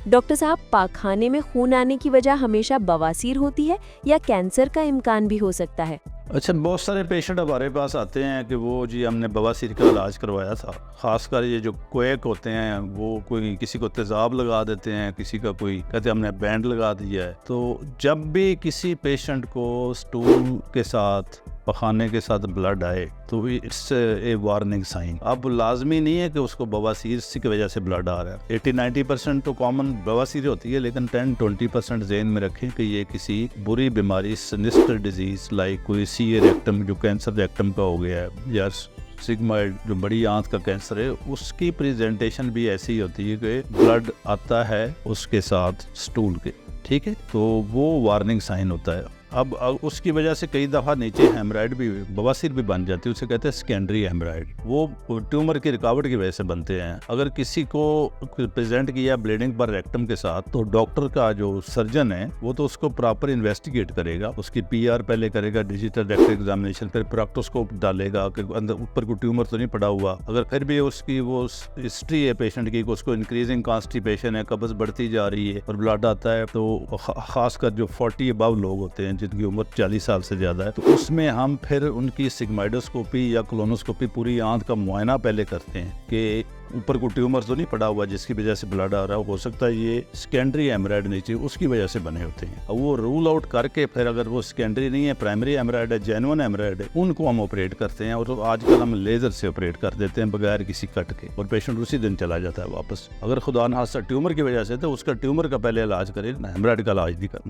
Doctor साहब, पाखाने में खून आने की वजह हमेशा बवासीर होती है या कैंसर का इम्कान भी हो सकता है? अच्छा, बहुत सारे पेशेंट हमारे पास आते हैं कि वो जी हमने बवासीर का इलाज करवाया था। ख़ासकर ये जो क्वेक होते हैं वो कोई किसी को तेज़ाब लगा देते हैं, किसी का कोई कहते हैं हमने बैंड लगा दिया है। तो जब भी किसी पेशेंट को स्टूल के साथ पखाने के साथ ब्लड आए तो इट्स ए वार्निंग साइन। अब लाजमी नहीं है कि उसको बवासीर की वजह से ब्लड आ रहा है। 80-90% तो कॉमन बवासीर होती है, लेकिन 10-20% ज़हन में रखें कि ये किसी बुरी बीमारी, सिनिस्टर डिजीज़ लाइक कोई सीए रेक्टम जो कैंसर रेक्टम का हो गया है, या सिग्माइड जो बड़ी आंत का कैंसर है, उसकी प्रेजेंटेशन भी ऐसी ही होती है कि ब्लड आता है उसके साथ स्टूल के, ठीक है, तो वो वार्निंग साइन होता है। अब उसकी वजह से कई दफ़ा नीचे हेमराइड भी, बवासीर भी बन जाती है, उसे कहते हैं सेकेंडरी हेमराइड। वो ट्यूमर की रुकावट की वजह से बनते हैं। अगर किसी को प्रेजेंट किया ब्लीडिंग पर रेक्टम के साथ, तो डॉक्टर का जो सर्जन है वो तो उसको प्रॉपर इन्वेस्टिगेट करेगा, उसकी पीआर पहले करेगा, डिजिटल रेक्टल एग्जामिनेशन, फिर प्रोक्टोस्कोप डालेगा कि अंदर ऊपर कोई ट्यूमर तो नहीं पड़ा हुआ। अगर फिर भी उसकी वो हिस्ट्री है पेशेंट की, उसको इंक्रीजिंग कॉन्स्टिपेशन है, कब्ज बढ़ती जा रही है और ब्लड आता है, तो खासकर जो 40 अबव लोग होते हैं जिनकी उम्र 40 साल से ज़्यादा है, तो उसमें हम फिर उनकी सिग्माइडोस्कोपी या कोलोनोस्कोपी पूरी आंत का मुआयना पहले करते हैं कि ऊपर को ट्यूमर तो नहीं पड़ा हुआ जिसकी वजह से ब्लड आ रहा है। हो सकता है ये सेकेंडरी हेमराइड नीचे उसकी वजह से बने होते हैं। अब वो रूल आउट करके फिर अगर वो सेकेंडरी नहीं है, प्राइमरी हेमराइड है, जेन्युइन हेमराइड है, उनको हम ऑपरेट करते हैं। और आजकल हम लेजर से ऑपरेट कर देते हैं बगैर किसी कट के, और पेशेंट उसी दिन चला जाता है वापस। अगर खुदा न खास्ता ट्यूमर की वजह से, तो उसका ट्यूमर का पहले इलाज करें, हेमराइड का इलाज नहीं करना।